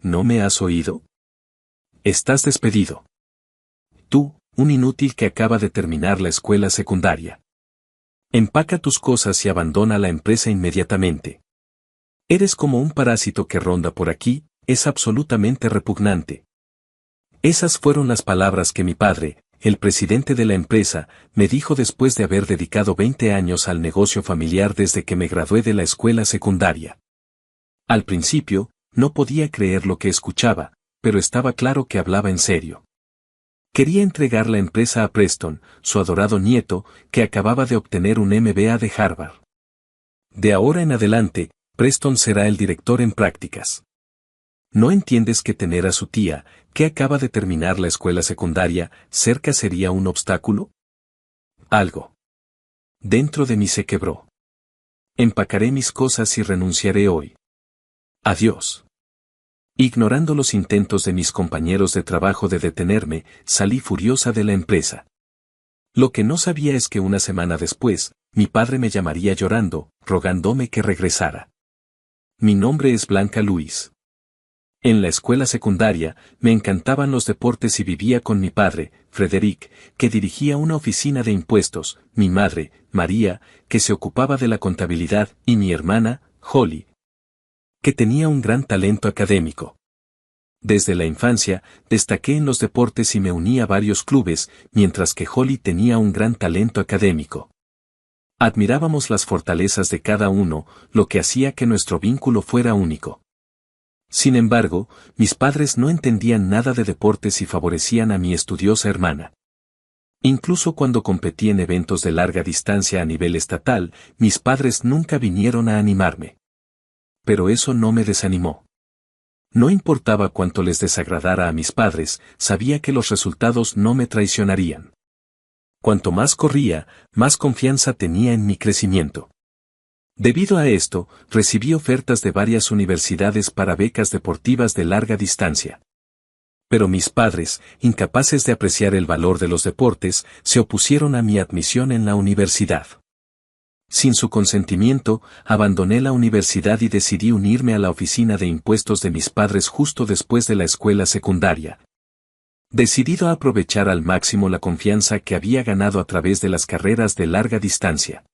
¿No me has oído? Estás despedido. Tú, un inútil que acaba de terminar la escuela secundaria. Empaca tus cosas y abandona la empresa inmediatamente. Eres como un parásito que ronda por aquí, es absolutamente repugnante. Esas fueron las palabras que mi padre, el presidente de la empresa, me dijo después de haber dedicado 20 años al negocio familiar desde que me gradué de la escuela secundaria. Al principio, no podía creer lo que escuchaba, pero estaba claro que hablaba en serio. Quería entregar la empresa a Preston, su adorado nieto, que acababa de obtener un MBA de Harvard. De ahora en adelante, Preston será el director en prácticas. ¿No entiendes que tener a su tía, que acaba de terminar la escuela secundaria, cerca sería un obstáculo? Algo dentro de mí se quebró. Empacaré mis cosas y renunciaré hoy. Adiós. Ignorando los intentos de mis compañeros de trabajo de detenerme, salí furiosa de la empresa. Lo que no sabía es que una semana después, mi padre me llamaría llorando, rogándome que regresara. Mi nombre es Blanca Luis. En la escuela secundaria, me encantaban los deportes y vivía con mi padre, Frederick, que dirigía una oficina de impuestos, mi madre, María, que se ocupaba de la contabilidad, y mi hermana, Holly, que tenía un gran talento académico. Desde la infancia, destaqué en los deportes y me uní a varios clubes, mientras que Holly tenía un gran talento académico. Admirábamos las fortalezas de cada uno, lo que hacía que nuestro vínculo fuera único. Sin embargo, mis padres no entendían nada de deportes y favorecían a mi estudiosa hermana. Incluso cuando competí en eventos de larga distancia a nivel estatal, mis padres nunca vinieron a animarme. Pero eso no me desanimó. No importaba cuánto les desagradara a mis padres, sabía que los resultados no me traicionarían. Cuanto más corría, más confianza tenía en mi crecimiento. Debido a esto, recibí ofertas de varias universidades para becas deportivas de larga distancia. Pero mis padres, incapaces de apreciar el valor de los deportes, se opusieron a mi admisión en la universidad. Sin su consentimiento, abandoné la universidad y decidí unirme a la oficina de impuestos de mis padres justo después de la escuela secundaria. Decidido a aprovechar al máximo la confianza que había ganado a través de las carreras de larga distancia.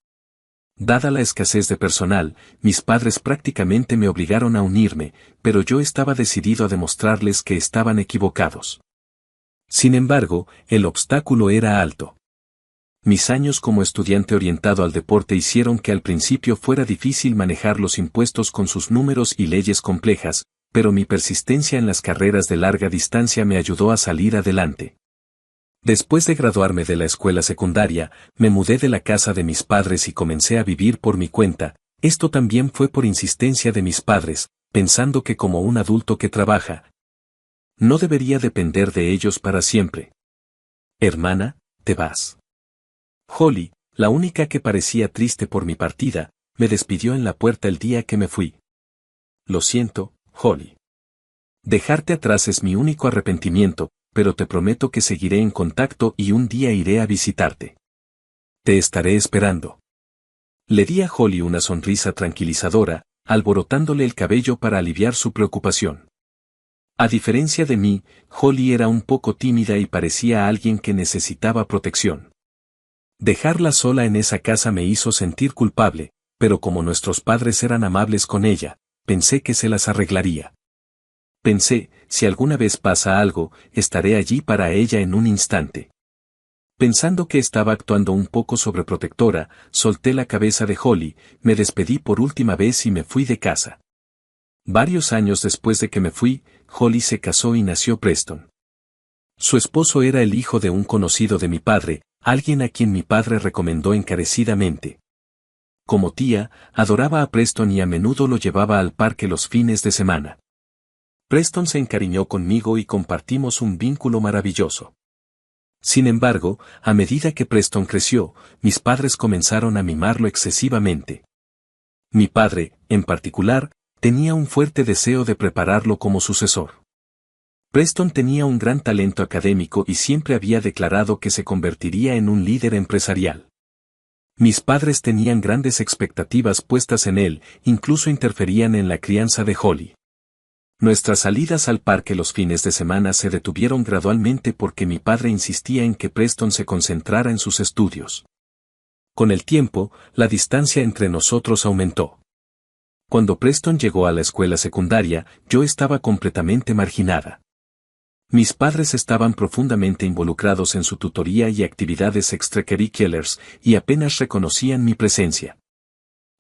Dada la escasez de personal, mis padres prácticamente me obligaron a unirme, pero yo estaba decidido a demostrarles que estaban equivocados. Sin embargo, el obstáculo era alto. Mis años como estudiante orientado al deporte hicieron que al principio fuera difícil manejar los impuestos con sus números y leyes complejas, pero mi persistencia en las carreras de larga distancia me ayudó a salir adelante. Después de graduarme de la escuela secundaria, me mudé de la casa de mis padres y comencé a vivir por mi cuenta. Esto también fue por insistencia de mis padres, pensando que como un adulto que trabaja, no debería depender de ellos para siempre. Hermana, te vas. Holly, la única que parecía triste por mi partida, me despidió en la puerta el día que me fui. Lo siento, Holly. Dejarte atrás es mi único arrepentimiento, pero te prometo que seguiré en contacto y un día iré a visitarte. Te estaré esperando. Le di a Holly una sonrisa tranquilizadora, alborotándole el cabello para aliviar su preocupación. A diferencia de mí, Holly era un poco tímida y parecía alguien que necesitaba protección. Dejarla sola en esa casa me hizo sentir culpable, pero como nuestros padres eran amables con ella, pensé que se las arreglaría. Pensé, si alguna vez pasa algo, estaré allí para ella en un instante. Pensando que estaba actuando un poco sobreprotectora, solté la cabeza de Holly, me despedí por última vez y me fui de casa. Varios años después de que me fui, Holly se casó y nació Preston. Su esposo era el hijo de un conocido de mi padre, alguien a quien mi padre recomendó encarecidamente. Como tía, adoraba a Preston y a menudo lo llevaba al parque los fines de semana. Preston se encariñó conmigo y compartimos un vínculo maravilloso. Sin embargo, a medida que Preston creció, mis padres comenzaron a mimarlo excesivamente. Mi padre, en particular, tenía un fuerte deseo de prepararlo como sucesor. Preston tenía un gran talento académico y siempre había declarado que se convertiría en un líder empresarial. Mis padres tenían grandes expectativas puestas en él, incluso interferían en la crianza de Holly. Nuestras salidas al parque los fines de semana se detuvieron gradualmente porque mi padre insistía en que Preston se concentrara en sus estudios. Con el tiempo, la distancia entre nosotros aumentó. Cuando Preston llegó a la escuela secundaria, yo estaba completamente marginada. Mis padres estaban profundamente involucrados en su tutoría y actividades extracurriculares, y apenas reconocían mi presencia.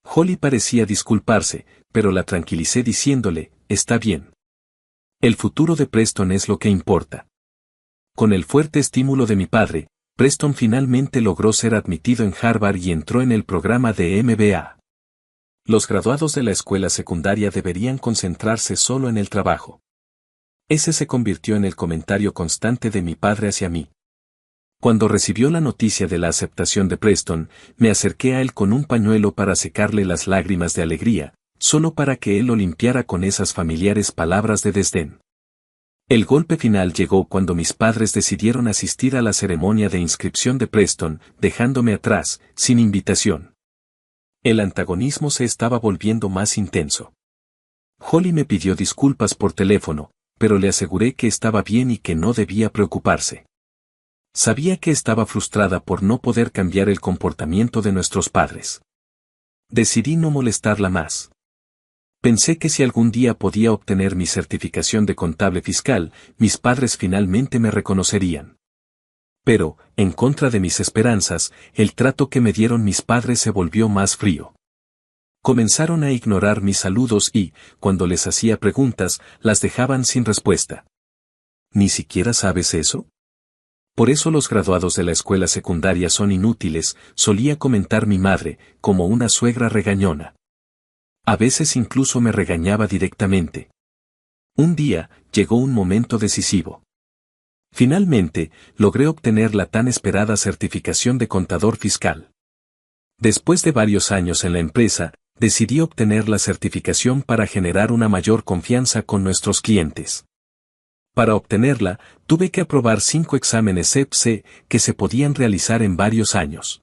Holly parecía disculparse, pero la tranquilicé diciéndole, está bien. El futuro de Preston es lo que importa. Con el fuerte estímulo de mi padre, Preston finalmente logró ser admitido en Harvard y entró en el programa de MBA. Los graduados de la escuela secundaria deberían concentrarse solo en el trabajo. Ese se convirtió en el comentario constante de mi padre hacia mí. Cuando recibió la noticia de la aceptación de Preston, me acerqué a él con un pañuelo para secarle las lágrimas de alegría, solo para que él lo limpiara con esas familiares palabras de desdén. El golpe final llegó cuando mis padres decidieron asistir a la ceremonia de inscripción de Preston, dejándome atrás, sin invitación. El antagonismo se estaba volviendo más intenso. Holly me pidió disculpas por teléfono, pero le aseguré que estaba bien y que no debía preocuparse. Sabía que estaba frustrada por no poder cambiar el comportamiento de nuestros padres. Decidí no molestarla más. Pensé que si algún día podía obtener mi certificación de contable fiscal, mis padres finalmente me reconocerían. Pero, en contra de mis esperanzas, el trato que me dieron mis padres se volvió más frío. Comenzaron a ignorar mis saludos y, cuando les hacía preguntas, las dejaban sin respuesta. ¿Ni siquiera sabes eso? Por eso los graduados de la escuela secundaria son inútiles, solía comentar mi madre, como una suegra regañona. A veces incluso me regañaba directamente. Un día, llegó un momento decisivo. Finalmente, logré obtener la tan esperada certificación de contador fiscal. Después de varios años en la empresa, decidí obtener la certificación para generar una mayor confianza con nuestros clientes. Para obtenerla, tuve que aprobar 5 exámenes CEP-C que se podían realizar en varios años.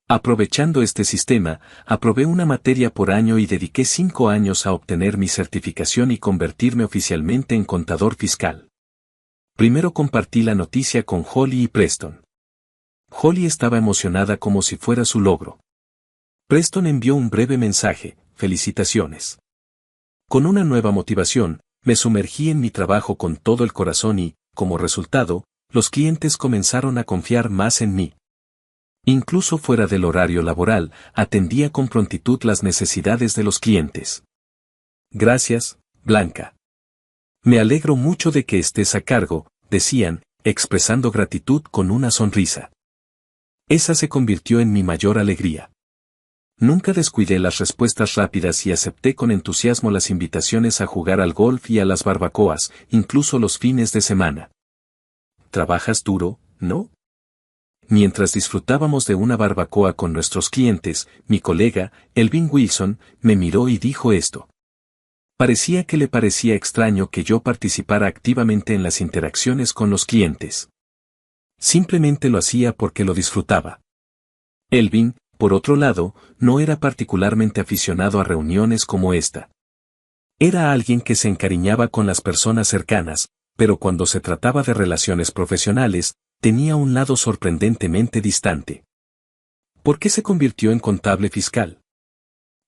Aprovechando este sistema, aprobé una materia por año y dediqué 5 años a obtener mi certificación y convertirme oficialmente en contador fiscal. Primero compartí la noticia con Holly y Preston. Holly estaba emocionada como si fuera su logro. Preston envió un breve mensaje, felicitaciones. Con una nueva motivación, me sumergí en mi trabajo con todo el corazón y, como resultado, los clientes comenzaron a confiar más en mí. Incluso fuera del horario laboral, atendía con prontitud las necesidades de los clientes. Gracias, Blanca. Me alegro mucho de que estés a cargo, decían, expresando gratitud con una sonrisa. Esa se convirtió en mi mayor alegría. Nunca descuidé las respuestas rápidas y acepté con entusiasmo las invitaciones a jugar al golf y a las barbacoas, incluso los fines de semana. ¿Trabajas duro, no? Mientras disfrutábamos de una barbacoa con nuestros clientes, mi colega, Elvin Wilson, me miró y dijo esto. Parecía que le parecía extraño que yo participara activamente en las interacciones con los clientes. Simplemente lo hacía porque lo disfrutaba. Elvin, por otro lado, no era particularmente aficionado a reuniones como esta. Era alguien que se encariñaba con las personas cercanas, pero cuando se trataba de relaciones profesionales, tenía un lado sorprendentemente distante. ¿Por qué se convirtió en contable fiscal?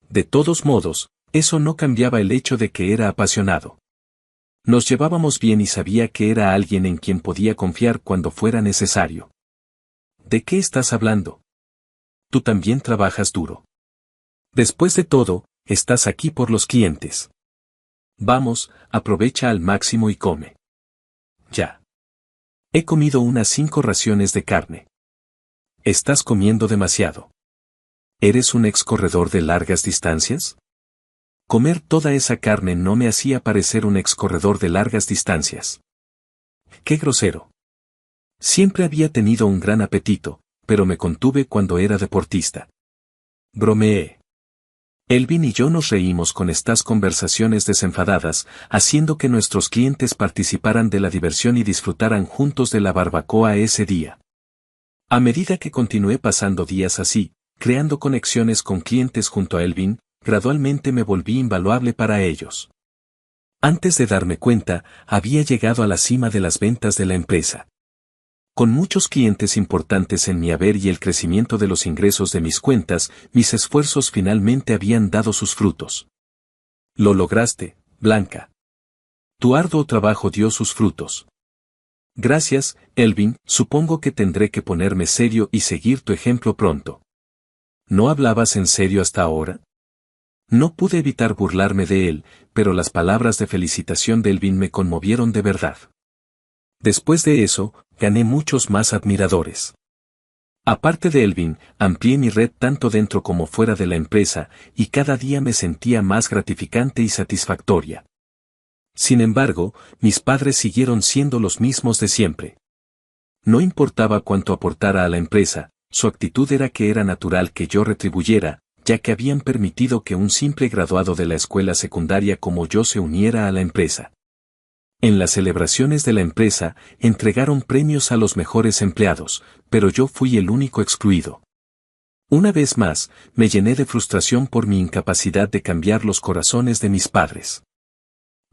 De todos modos, eso no cambiaba el hecho de que era apasionado. Nos llevábamos bien y sabía que era alguien en quien podía confiar cuando fuera necesario. ¿De qué estás hablando? Tú también trabajas duro. Después de todo, estás aquí por los clientes. Vamos, aprovecha al máximo y come. Ya. He comido unas 5 raciones de carne. Estás comiendo demasiado. ¿Eres un ex corredor de largas distancias? Comer toda esa carne no me hacía parecer un ex corredor de largas distancias. ¡Qué grosero! Siempre había tenido un gran apetito, pero me contuve cuando era deportista. Bromeé. Elvin y yo nos reímos con estas conversaciones desenfadadas, haciendo que nuestros clientes participaran de la diversión y disfrutaran juntos de la barbacoa ese día. A medida que continué pasando días así, creando conexiones con clientes junto a Elvin, gradualmente me volví invaluable para ellos. Antes de darme cuenta, había llegado a la cima de las ventas de la empresa. Con muchos clientes importantes en mi haber y el crecimiento de los ingresos de mis cuentas, mis esfuerzos finalmente habían dado sus frutos. Lo lograste, Blanca. Tu arduo trabajo dio sus frutos. Gracias, Elvin, supongo que tendré que ponerme serio y seguir tu ejemplo pronto. ¿No hablabas en serio hasta ahora? No pude evitar burlarme de él, pero las palabras de felicitación de Elvin me conmovieron de verdad. Después de eso, gané muchos más admiradores. Aparte de Elvin, amplié mi red tanto dentro como fuera de la empresa, y cada día me sentía más gratificante y satisfactoria. Sin embargo, mis padres siguieron siendo los mismos de siempre. No importaba cuánto aportara a la empresa, su actitud era que era natural que yo retribuyera, ya que habían permitido que un simple graduado de la escuela secundaria como yo se uniera a la empresa. En las celebraciones de la empresa, entregaron premios a los mejores empleados, pero yo fui el único excluido. Una vez más, me llené de frustración por mi incapacidad de cambiar los corazones de mis padres.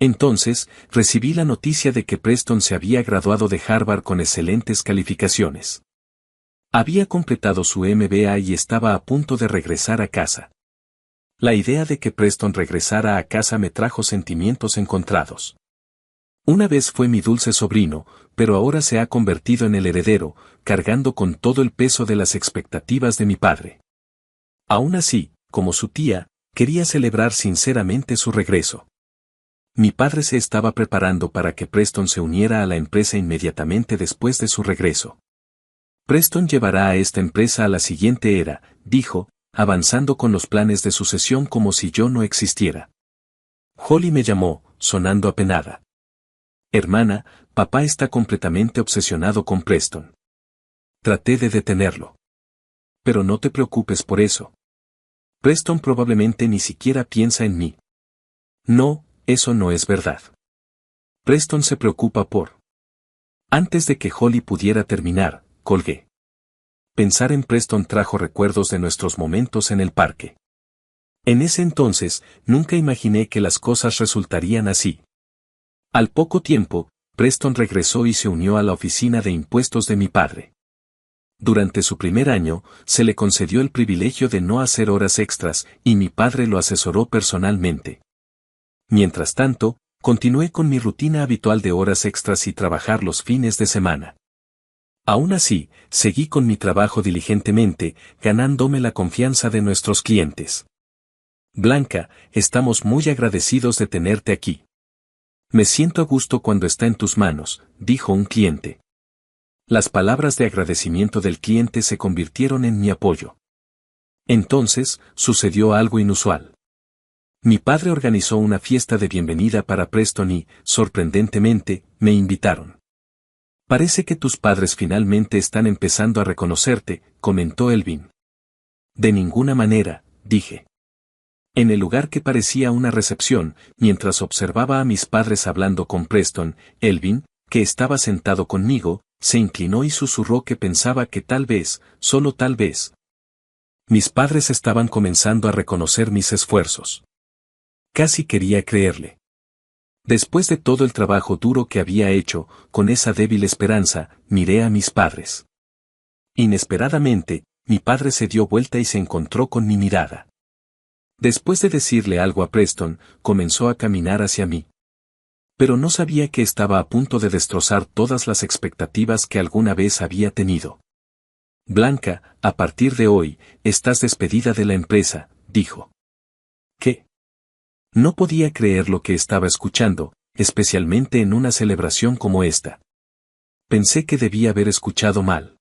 Entonces, recibí la noticia de que Preston se había graduado de Harvard con excelentes calificaciones. Había completado su MBA y estaba a punto de regresar a casa. La idea de que Preston regresara a casa me trajo sentimientos encontrados. Una vez fue mi dulce sobrino, pero ahora se ha convertido en el heredero, cargando con todo el peso de las expectativas de mi padre. Aún así, como su tía, quería celebrar sinceramente su regreso. Mi padre se estaba preparando para que Preston se uniera a la empresa inmediatamente después de su regreso. Preston llevará a esta empresa a la siguiente era, dijo, avanzando con los planes de sucesión como si yo no existiera. Holly me llamó, sonando apenada. Hermana, papá está completamente obsesionado con Preston. Traté de detenerlo. Pero no te preocupes por eso. Preston probablemente ni siquiera piensa en mí. No, eso no es verdad. Preston se preocupa por... Antes de que Holly pudiera terminar, colgué. Pensar en Preston trajo recuerdos de nuestros momentos en el parque. En ese entonces, nunca imaginé que las cosas resultarían así. Al poco tiempo, Preston regresó y se unió a la oficina de impuestos de mi padre. Durante su primer año, se le concedió el privilegio de no hacer horas extras, y mi padre lo asesoró personalmente. Mientras tanto, continué con mi rutina habitual de horas extras y trabajar los fines de semana. Aún así, seguí con mi trabajo diligentemente, ganándome la confianza de nuestros clientes. Blanca, estamos muy agradecidos de tenerte aquí. Me siento a gusto cuando está en tus manos, dijo un cliente. Las palabras de agradecimiento del cliente se convirtieron en mi apoyo. Entonces, sucedió algo inusual. Mi padre organizó una fiesta de bienvenida para Preston y, sorprendentemente, me invitaron. Parece que tus padres finalmente están empezando a reconocerte, comentó Elvin. De ninguna manera, dije. En el lugar que parecía una recepción, mientras observaba a mis padres hablando con Preston, Elvin, que estaba sentado conmigo, se inclinó y susurró que pensaba que tal vez, solo tal vez. Mis padres estaban comenzando a reconocer mis esfuerzos. Casi quería creerle. Después de todo el trabajo duro que había hecho, con esa débil esperanza, miré a mis padres. Inesperadamente, mi padre se dio vuelta y se encontró con mi mirada. Después de decirle algo a Preston, comenzó a caminar hacia mí. Pero no sabía que estaba a punto de destrozar todas las expectativas que alguna vez había tenido. Blanca, a partir de hoy, estás despedida de la empresa, dijo. ¿Qué? No podía creer lo que estaba escuchando, especialmente en una celebración como esta. Pensé que debía haber escuchado mal.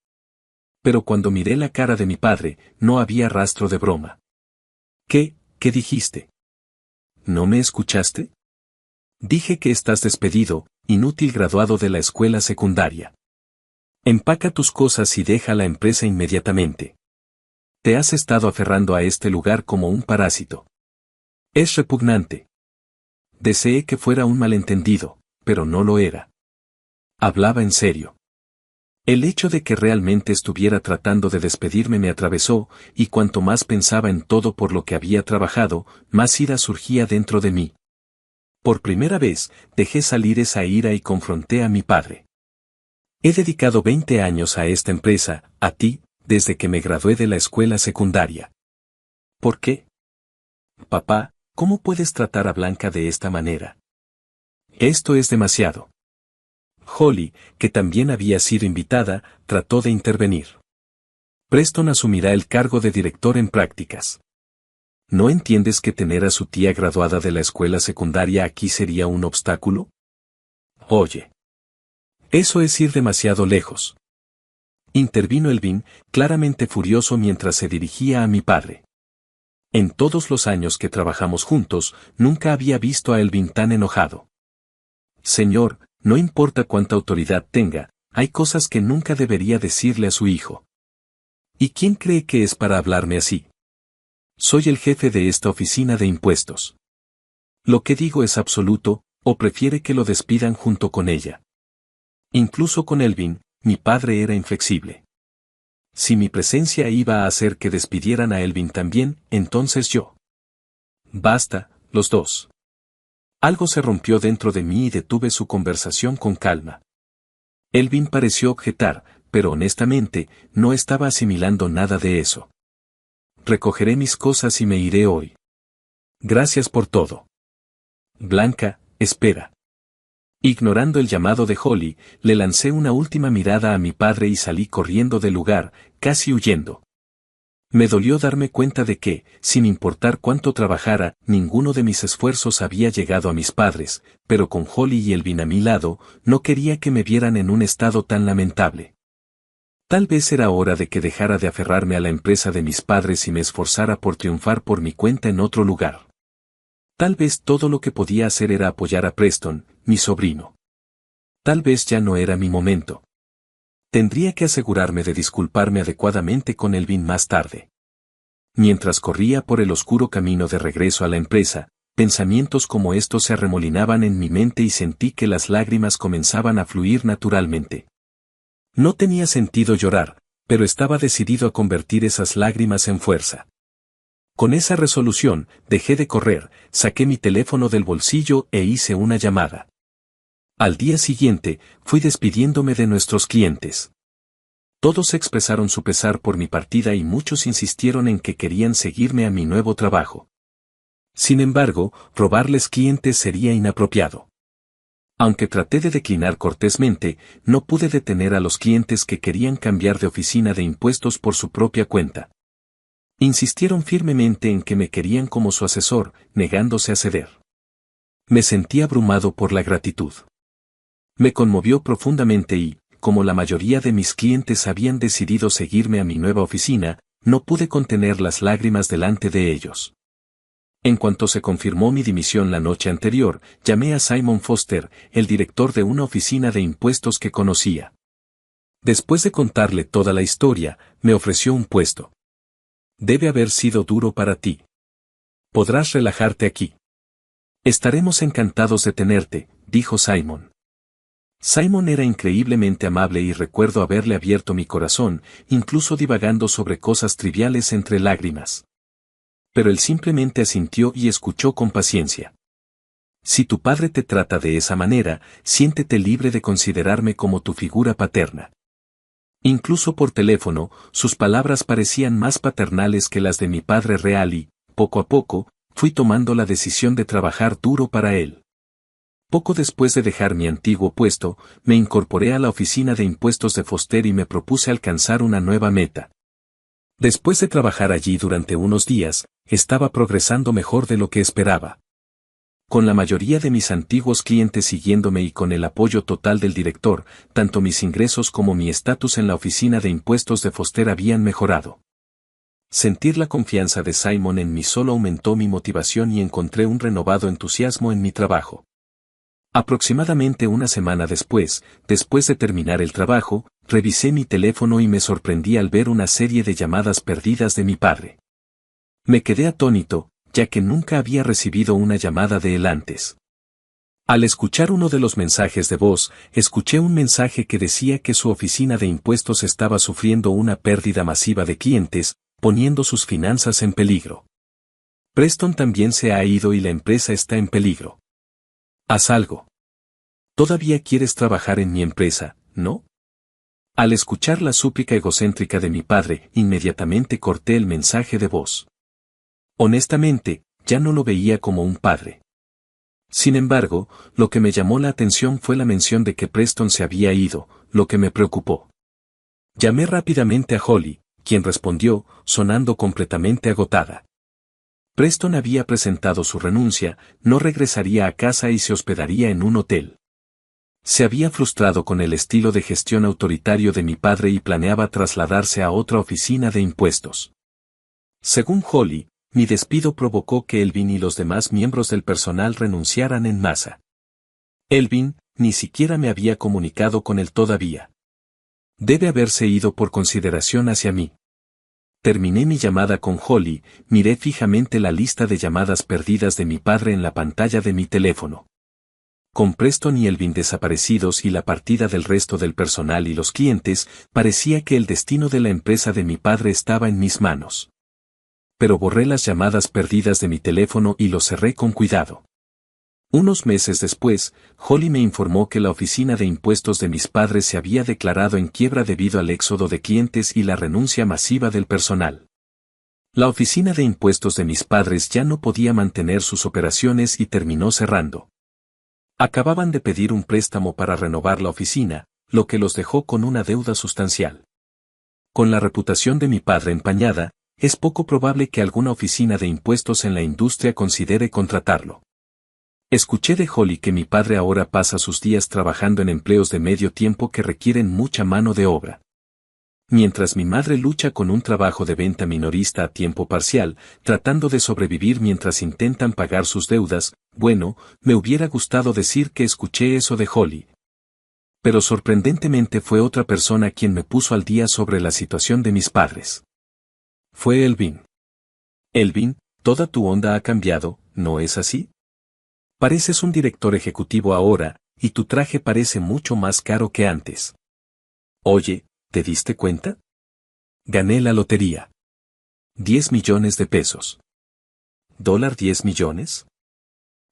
Pero cuando miré la cara de mi padre, no había rastro de broma. ¿Qué dijiste? ¿No me escuchaste? Dije que estás despedido, inútil graduado de la escuela secundaria. Empaca tus cosas y deja la empresa inmediatamente. Te has estado aferrando a este lugar como un parásito. Es repugnante. Deseé que fuera un malentendido, pero no lo era. Hablaba en serio. El hecho de que realmente estuviera tratando de despedirme me atravesó, y cuanto más pensaba en todo por lo que había trabajado, más ira surgía dentro de mí. Por primera vez, dejé salir esa ira y confronté a mi padre. He dedicado 20 años a esta empresa, a ti, desde que me gradué de la escuela secundaria. ¿Por qué? Papá, ¿cómo puedes tratar a Blanca de esta manera? Esto es demasiado. Holly, que también había sido invitada, trató de intervenir. Preston asumirá el cargo de director en prácticas. ¿No entiendes que tener a su tía graduada de la escuela secundaria aquí sería un obstáculo? Oye. Eso es ir demasiado lejos. Intervino Elvin, claramente furioso mientras se dirigía a mi padre. En todos los años que trabajamos juntos, nunca había visto a Elvin tan enojado. Señor, no importa cuánta autoridad tenga, hay cosas que nunca debería decirle a su hijo. ¿Y quién cree que es para hablarme así? Soy el jefe de esta oficina de impuestos. Lo que digo es absoluto, o prefiere que lo despidan junto con ella. Incluso con Elvin, mi padre era inflexible. Si mi presencia iba a hacer que despidieran a Elvin también, entonces yo. Basta, los dos. Algo se rompió dentro de mí y detuve su conversación con calma. Elvin pareció objetar, pero honestamente, no estaba asimilando nada de eso. Recogeré mis cosas y me iré hoy. Gracias por todo. Blanca, espera. Ignorando el llamado de Holly, le lancé una última mirada a mi padre y salí corriendo del lugar, casi huyendo. Me dolió darme cuenta de que, sin importar cuánto trabajara, ninguno de mis esfuerzos había llegado a mis padres, pero con Holly y Elvin a mi lado, no quería que me vieran en un estado tan lamentable. Tal vez era hora de que dejara de aferrarme a la empresa de mis padres y me esforzara por triunfar por mi cuenta en otro lugar. Tal vez todo lo que podía hacer era apoyar a Preston, mi sobrino. Tal vez ya no era mi momento. Tendría que asegurarme de disculparme adecuadamente con Elvin más tarde. Mientras corría por el oscuro camino de regreso a la empresa, pensamientos como estos se arremolinaban en mi mente y sentí que las lágrimas comenzaban a fluir naturalmente. No tenía sentido llorar, pero estaba decidido a convertir esas lágrimas en fuerza. Con esa resolución, dejé de correr, saqué mi teléfono del bolsillo e hice una llamada. Al día siguiente, fui despidiéndome de nuestros clientes. Todos expresaron su pesar por mi partida y muchos insistieron en que querían seguirme a mi nuevo trabajo. Sin embargo, robarles clientes sería inapropiado. Aunque traté de declinar cortésmente, no pude detener a los clientes que querían cambiar de oficina de impuestos por su propia cuenta. Insistieron firmemente en que me querían como su asesor, negándose a ceder. Me sentí abrumado por la gratitud. Me conmovió profundamente y, como la mayoría de mis clientes habían decidido seguirme a mi nueva oficina, no pude contener las lágrimas delante de ellos. En cuanto se confirmó mi dimisión la noche anterior, llamé a Simon Foster, el director de una oficina de impuestos que conocía. Después de contarle toda la historia, me ofreció un puesto. Debe haber sido duro para ti. Podrás relajarte aquí. Estaremos encantados de tenerte, dijo Simon. Simon era increíblemente amable y recuerdo haberle abierto mi corazón, incluso divagando sobre cosas triviales entre lágrimas. Pero él simplemente asintió y escuchó con paciencia. Si tu padre te trata de esa manera, siéntete libre de considerarme como tu figura paterna. Incluso por teléfono, sus palabras parecían más paternales que las de mi padre real y, poco a poco, fui tomando la decisión de trabajar duro para él. Poco después de dejar mi antiguo puesto, me incorporé a la oficina de impuestos de Foster y me propuse alcanzar una nueva meta. Después de trabajar allí durante unos días, estaba progresando mejor de lo que esperaba. Con la mayoría de mis antiguos clientes siguiéndome y con el apoyo total del director, tanto mis ingresos como mi estatus en la oficina de impuestos de Foster habían mejorado. Sentir la confianza de Simon en mí solo aumentó mi motivación y encontré un renovado entusiasmo en mi trabajo. Aproximadamente una semana después de terminar el trabajo, revisé mi teléfono y me sorprendí al ver una serie de llamadas perdidas de mi padre. Me quedé atónito, ya que nunca había recibido una llamada de él antes. Al escuchar uno de los mensajes de voz, escuché un mensaje que decía que su oficina de impuestos estaba sufriendo una pérdida masiva de clientes, poniendo sus finanzas en peligro. Preston también se ha ido y la empresa está en peligro. Haz algo. Todavía quieres trabajar en mi empresa, ¿no? Al escuchar la súplica egocéntrica de mi padre, inmediatamente corté el mensaje de voz. Honestamente, ya no lo veía como un padre. Sin embargo, lo que me llamó la atención fue la mención de que Preston se había ido, lo que me preocupó. Llamé rápidamente a Holly, quien respondió, sonando completamente agotada. Preston había presentado su renuncia, no regresaría a casa y se hospedaría en un hotel. Se había frustrado con el estilo de gestión autoritario de mi padre y planeaba trasladarse a otra oficina de impuestos. Según Holly, mi despido provocó que Elvin y los demás miembros del personal renunciaran en masa. Elvin ni siquiera me había comunicado con él todavía. Debe haberse ido por consideración hacia mí. Terminé mi llamada con Holly, miré fijamente la lista de llamadas perdidas de mi padre en la pantalla de mi teléfono. Con Preston y Elvin desaparecidos y la partida del resto del personal y los clientes, parecía que el destino de la empresa de mi padre estaba en mis manos. Pero borré las llamadas perdidas de mi teléfono y lo cerré con cuidado. Unos meses después, Holly me informó que la oficina de impuestos de mis padres se había declarado en quiebra debido al éxodo de clientes y la renuncia masiva del personal. La oficina de impuestos de mis padres ya no podía mantener sus operaciones y terminó cerrando. Acababan de pedir un préstamo para renovar la oficina, lo que los dejó con una deuda sustancial. Con la reputación de mi padre empañada, es poco probable que alguna oficina de impuestos en la industria considere contratarlo. Escuché de Holly que mi padre ahora pasa sus días trabajando en empleos de medio tiempo que requieren mucha mano de obra. Mientras mi madre lucha con un trabajo de venta minorista a tiempo parcial, tratando de sobrevivir mientras intentan pagar sus deudas, bueno, me hubiera gustado decir que escuché eso de Holly. Pero sorprendentemente fue otra persona quien me puso al día sobre la situación de mis padres. Fue Elvin. Elvin, toda tu onda ha cambiado, ¿no es así? Pareces un director ejecutivo ahora, y tu traje parece mucho más caro que antes. Oye, ¿te diste cuenta? Gané la lotería. 10 millones de pesos. ¿$10 millones?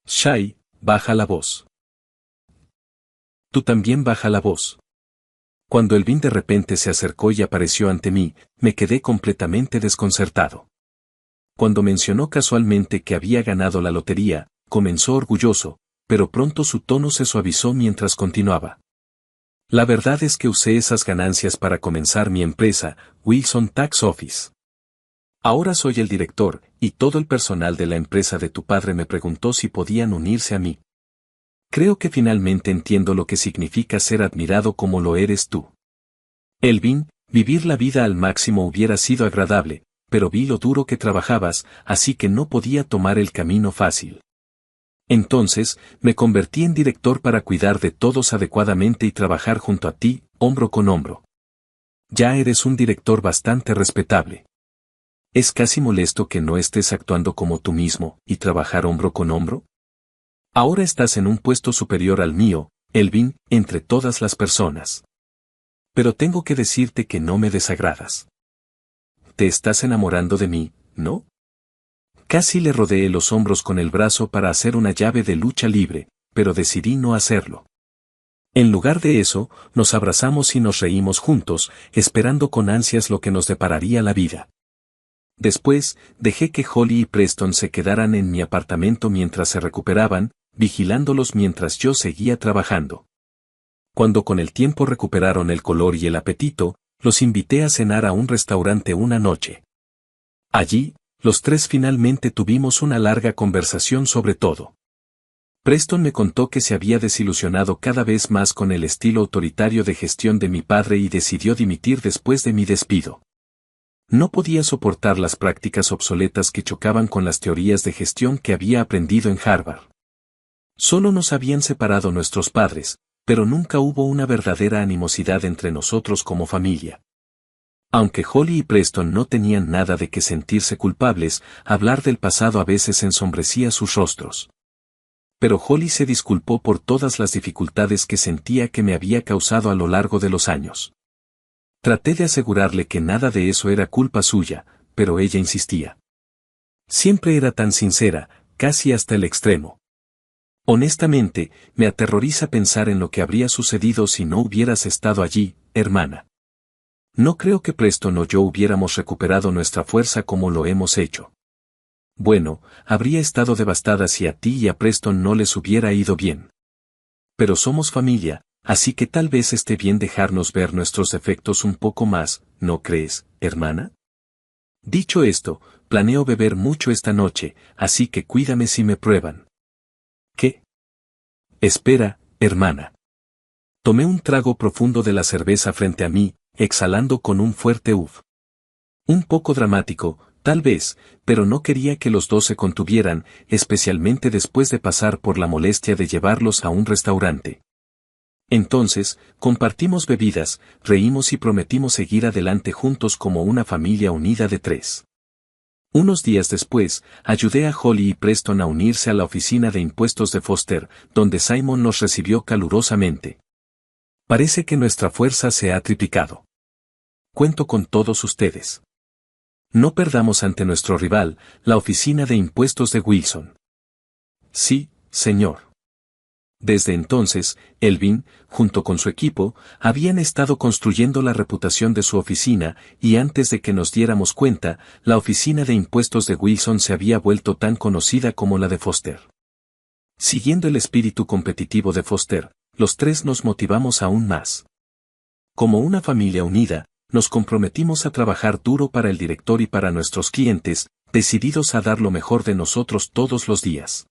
Shai, baja la voz. Tú también baja la voz. Cuando Elvin de repente se acercó y apareció ante mí, me quedé completamente desconcertado. Cuando mencionó casualmente que había ganado la lotería, comenzó orgulloso, pero pronto su tono se suavizó mientras continuaba. La verdad es que usé esas ganancias para comenzar mi empresa, Wilson Tax Office. Ahora soy el director, y todo el personal de la empresa de tu padre me preguntó si podían unirse a mí. Creo que finalmente entiendo lo que significa ser admirado como lo eres tú. Elvin, vivir la vida al máximo hubiera sido agradable, pero vi lo duro que trabajabas, así que no podía tomar el camino fácil. Entonces, me convertí en director para cuidar de todos adecuadamente y trabajar junto a ti, hombro con hombro. Ya eres un director bastante respetable. Es casi molesto que no estés actuando como tú mismo, y trabajar hombro con hombro. Ahora estás en un puesto superior al mío, Elvin, entre todas las personas. Pero tengo que decirte que no me desagradas. Te estás enamorando de mí, ¿no? Casi le rodeé los hombros con el brazo para hacer una llave de lucha libre, pero decidí no hacerlo. En lugar de eso, nos abrazamos y nos reímos juntos, esperando con ansias lo que nos depararía la vida. Después, dejé que Holly y Preston se quedaran en mi apartamento mientras se recuperaban, vigilándolos mientras yo seguía trabajando. Cuando con el tiempo recuperaron el color y el apetito, los invité a cenar a un restaurante una noche. Allí, los tres finalmente tuvimos una larga conversación sobre todo. Preston me contó que se había desilusionado cada vez más con el estilo autoritario de gestión de mi padre y decidió dimitir después de mi despido. No podía soportar las prácticas obsoletas que chocaban con las teorías de gestión que había aprendido en Harvard. Solo nos habían separado nuestros padres, pero nunca hubo una verdadera animosidad entre nosotros como familia. Aunque Holly y Preston no tenían nada de qué sentirse culpables, hablar del pasado a veces ensombrecía sus rostros. Pero Holly se disculpó por todas las dificultades que sentía que me había causado a lo largo de los años. Traté de asegurarle que nada de eso era culpa suya, pero ella insistía. Siempre era tan sincera, casi hasta el extremo. Honestamente, me aterroriza pensar en lo que habría sucedido si no hubieras estado allí, hermana. No creo que Preston o yo hubiéramos recuperado nuestra fuerza como lo hemos hecho. Bueno, habría estado devastada si a ti y a Preston no les hubiera ido bien. Pero somos familia, así que tal vez esté bien dejarnos ver nuestros defectos un poco más, ¿no crees, hermana? Dicho esto, planeo beber mucho esta noche, así que cuídame si me prueban. ¿Qué? Espera, hermana. Tomé un trago profundo de la cerveza frente a mí, exhalando con un fuerte uf. Un poco dramático, tal vez, pero no quería que los dos se contuvieran, especialmente después de pasar por la molestia de llevarlos a un restaurante. Entonces, compartimos bebidas, reímos y prometimos seguir adelante juntos como una familia unida de 3. Unos días después, ayudé a Holly y Preston a unirse a la oficina de impuestos de Foster, donde Simon nos recibió calurosamente. Parece que nuestra fuerza se ha triplicado. Cuento con todos ustedes. No perdamos ante nuestro rival, la oficina de impuestos de Wilson. Sí, señor. Desde entonces, Elvin, junto con su equipo, habían estado construyendo la reputación de su oficina, y antes de que nos diéramos cuenta, la oficina de impuestos de Wilson se había vuelto tan conocida como la de Foster. Siguiendo el espíritu competitivo de Foster, los 3 nos motivamos aún más. Como una familia unida, nos comprometimos a trabajar duro para el director y para nuestros clientes, decididos a dar lo mejor de nosotros todos los días.